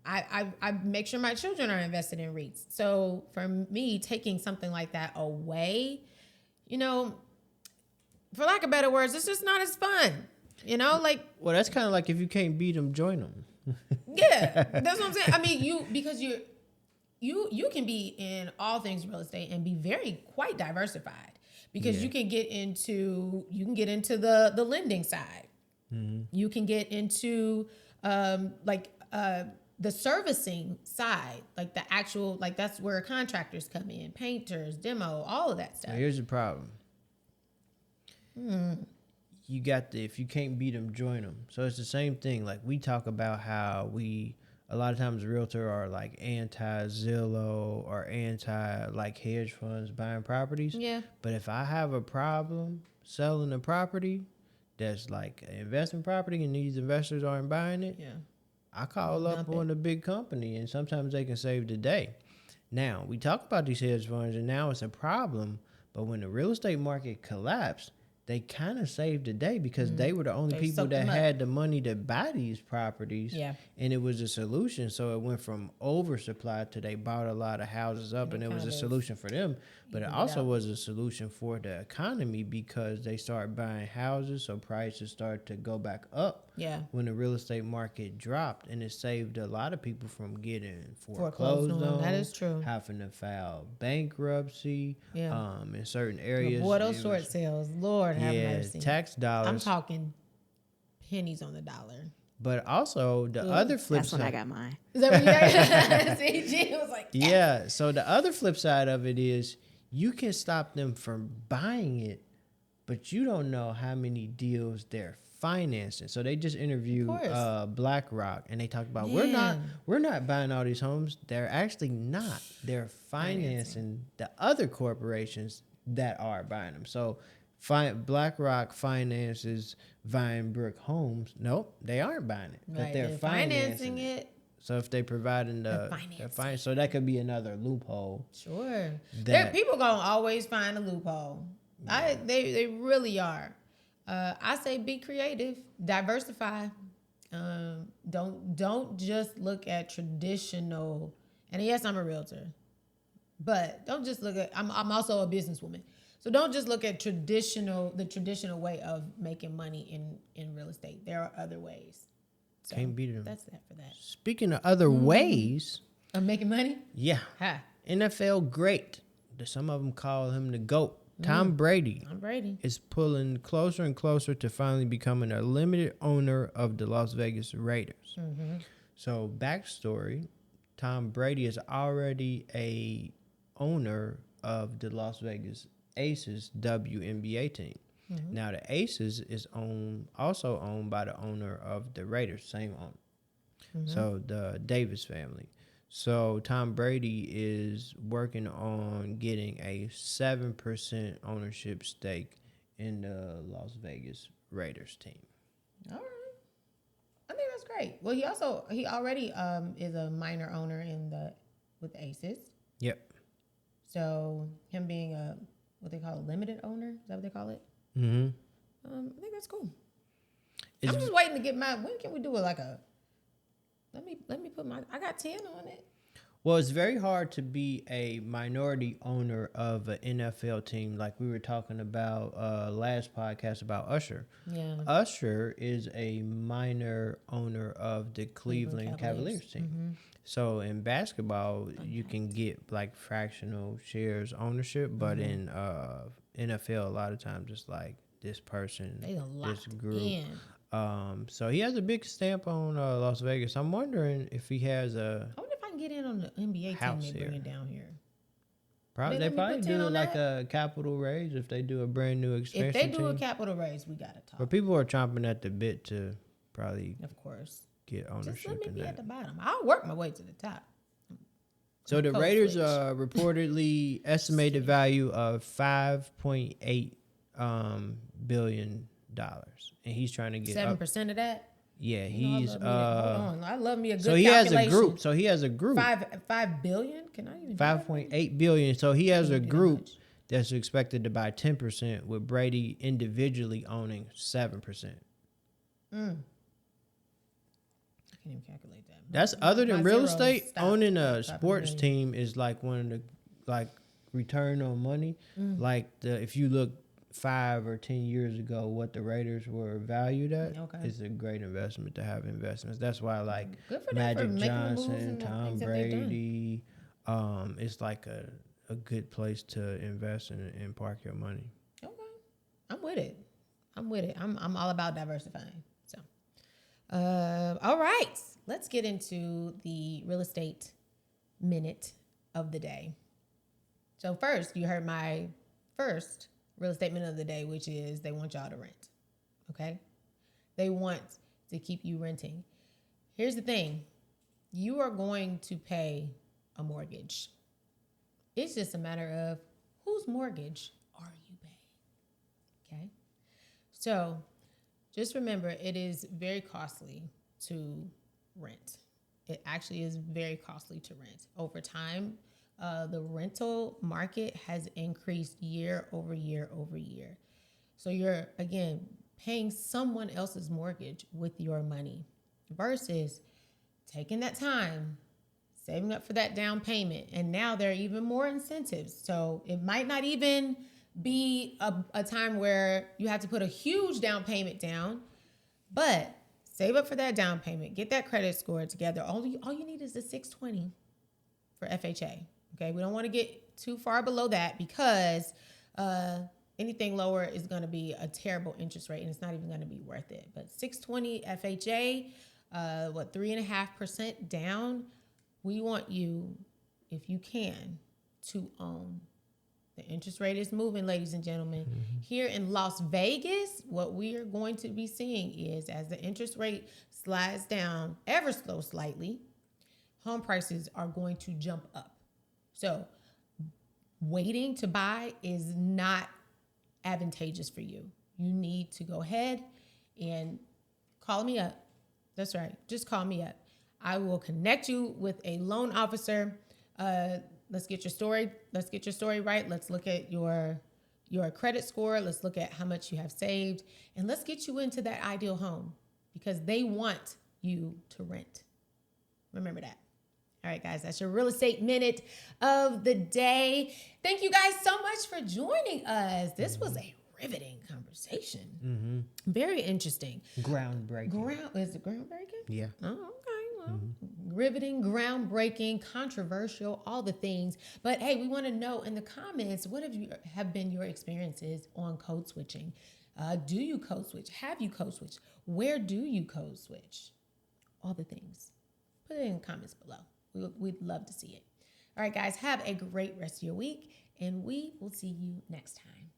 I make sure my children are invested in REITs. So for me, taking something like that away, for lack of better words, it's just not as fun.
Well, that's kind of like if you can't beat them, join them.
Yeah, that's what I'm saying. I mean, you can be in all things real estate and be quite diversified, because you can get into the lending side. You can get into the servicing side, like the actual, like that's where contractors come in, painters, demo, all of that stuff.
Now, here's the problem. You got if you can't beat them, join them. So it's the same thing. Like we talk about how a lot of times realtor are like anti-Zillow or anti like hedge funds buying properties.
Yeah.
But if I have a problem selling a property that's like an investment property and these investors aren't buying it, I call up on the big company and sometimes they can save the day. Now, we talk about these hedge funds and now it's a problem, but when the real estate market collapsed, they kind of saved the day because they were the only people that had the money to buy these properties.
Yeah.
And it was a solution. So it went from oversupply to they bought a lot of houses up and it was a solution for them. But it also was a solution for the economy because they started buying houses. So prices started to go back up when the real estate market dropped. And it saved a lot of people from getting foreclosed on.
That is true.
Having to file bankruptcy in certain areas.
Boy, those short sales, Lord have mercy.
Tax dollars.
I'm talking pennies on the dollar.
But also the other flip
That's
side.
when I got mine.
Is that what you got? See, G was like,
yeah. So the other flip side of it is you can stop them from buying it, but you don't know how many deals they're financing. So they just interviewed BlackRock and they talked about we're not buying all these homes. They're actually not. They're financing the other corporations that are buying them. So BlackRock finances Vinebrook Homes. Nope, they aren't buying it, but they're financing it. So if they providing the finance, so that could be another loophole.
Sure, there people gonna always find a loophole.
Yeah.
They really are. I say be creative, diversify. Don't just look at traditional. And yes, I'm a realtor, but don't just look at. I'm also a businesswoman. So don't just look at the traditional way of making money in real estate. There are other ways. So
Can't beat them.
That's that for that.
Speaking of other ways.
Of making money?
Yeah. NFL great. Some of them call him the GOAT. Tom Brady is pulling closer and closer to finally becoming a limited owner of the Las Vegas Raiders. So backstory, Tom Brady is already a owner of the Las Vegas Aces WNBA team. Now the Aces is also owned by the owner of the Raiders, same owner. So the Davis family. So Tom Brady is working on getting a 7% ownership stake in the Las Vegas Raiders team.
All right. I think that's great. Well, he already is a minor owner with the Aces.
Yep.
So him being a what they call a limited owner, is that what they call it?
Mm-hmm.
I think that's cool. I'm just waiting to get my. When can we do it? Like a. Let me put my. I got 10 on it.
Well, it's very hard to be a minority owner of an NFL team, like we were talking about last podcast about Usher.
Yeah.
Usher is a minor owner of the Cleveland Cavaliers team.
Mm-hmm.
So in basketball, you can get like fractional shares ownership, but in NFL, a lot of times it's like this person,
They done
this
locked
group.
in.
So he has a big stamp on Las Vegas. I'm wondering if he has a.
I wonder if I can get in on the NBA
House
team they
here.
bring it down here.
Probably,
They
they
let me
probably
put 10
do
on
like
that?
a capital raise if they do a brand new expansion
If they do a
team.
capital raise, we gotta talk.
But people are chomping at the bit to probably
Of course.
get
Just
ownership
let me
in
be
that.
at the bottom. I'll work my way to the top.
So the
Code
Raiders
switch.
reportedly estimated value of $5.8 billion, and he's trying to get
7% of that.
Yeah,
You know,
he's
hold on. I love me a good
so he has a
calculation.
group. So he has a group.
5 billion? Can I even do that?
5.8 billion. So he has a
Can't do that
group
much.
that's expected to buy 10%, with Brady individually owning 7%.
I can't even calculate that.
That's other than
My
real
zeros
estate.
stopped
Owning
at
a
5
sports
million.
team is like one of the like return on money. Like if you look 5 or 10 years ago, what the Raiders were valued at,
Okay.
is a great investment to have investments. That's why like
Good for them for
Magic
making the moves
Johnson,
and the
Tom
things that they've done.
Brady, it's like a good place to invest and park your money.
Okay. I'm with it. I'm all about diversifying. So, all right. Let's get into the real estate minute of the day. So first, you heard my first real estate minute of the day, which is they want y'all to rent. Okay? They want to keep you renting. Here's the thing. You are going to pay a mortgage. It's just a matter of whose mortgage are you paying? Okay? So just remember, it is very costly to rent. It actually is very costly to rent. Over time, the rental market has increased year over year over year. So you're, again, paying someone else's mortgage with your money versus taking that time, saving up for that down payment. And now there are even more incentives. So it might not even be a time where you have to put a huge down payment down, but save up for that down payment, get that credit score together. All you need is a 620 for FHA. Okay, we don't want to get too far below that because anything lower is going to be a terrible interest rate and it's not even going to be worth it. But 620 FHA, 3.5% down. We want you, if you can, to own. The interest rate is moving, ladies and gentlemen. Mm-hmm. Here in Las Vegas, what we are going to be seeing is as the interest rate slides down ever so slightly, home prices are going to jump up. So waiting to buy is not advantageous for you. You need to go ahead and call me up. That's right. Just call me up. I will connect you with a loan officer. Let's get your story. Let's get your story right. Let's look at your credit score. Let's look at how much you have saved. And let's get you into that ideal home because they want you to rent. Remember that. All right, guys, that's your real estate minute of the day. Thank you guys so much for joining us. This was a riveting conversation. Mm-hmm. Very interesting.
Groundbreaking.
Is it groundbreaking? Yeah. Oh, okay. Well, riveting, groundbreaking, controversial, all the things. But hey, we want to know in the comments, what have been your experiences on code switching? Do you code switch? Have you code switched? Where do you code switch? All the things. Put it in the comments below. We'd love to see it. All right, guys, have a great rest of your week, and we will see you next time.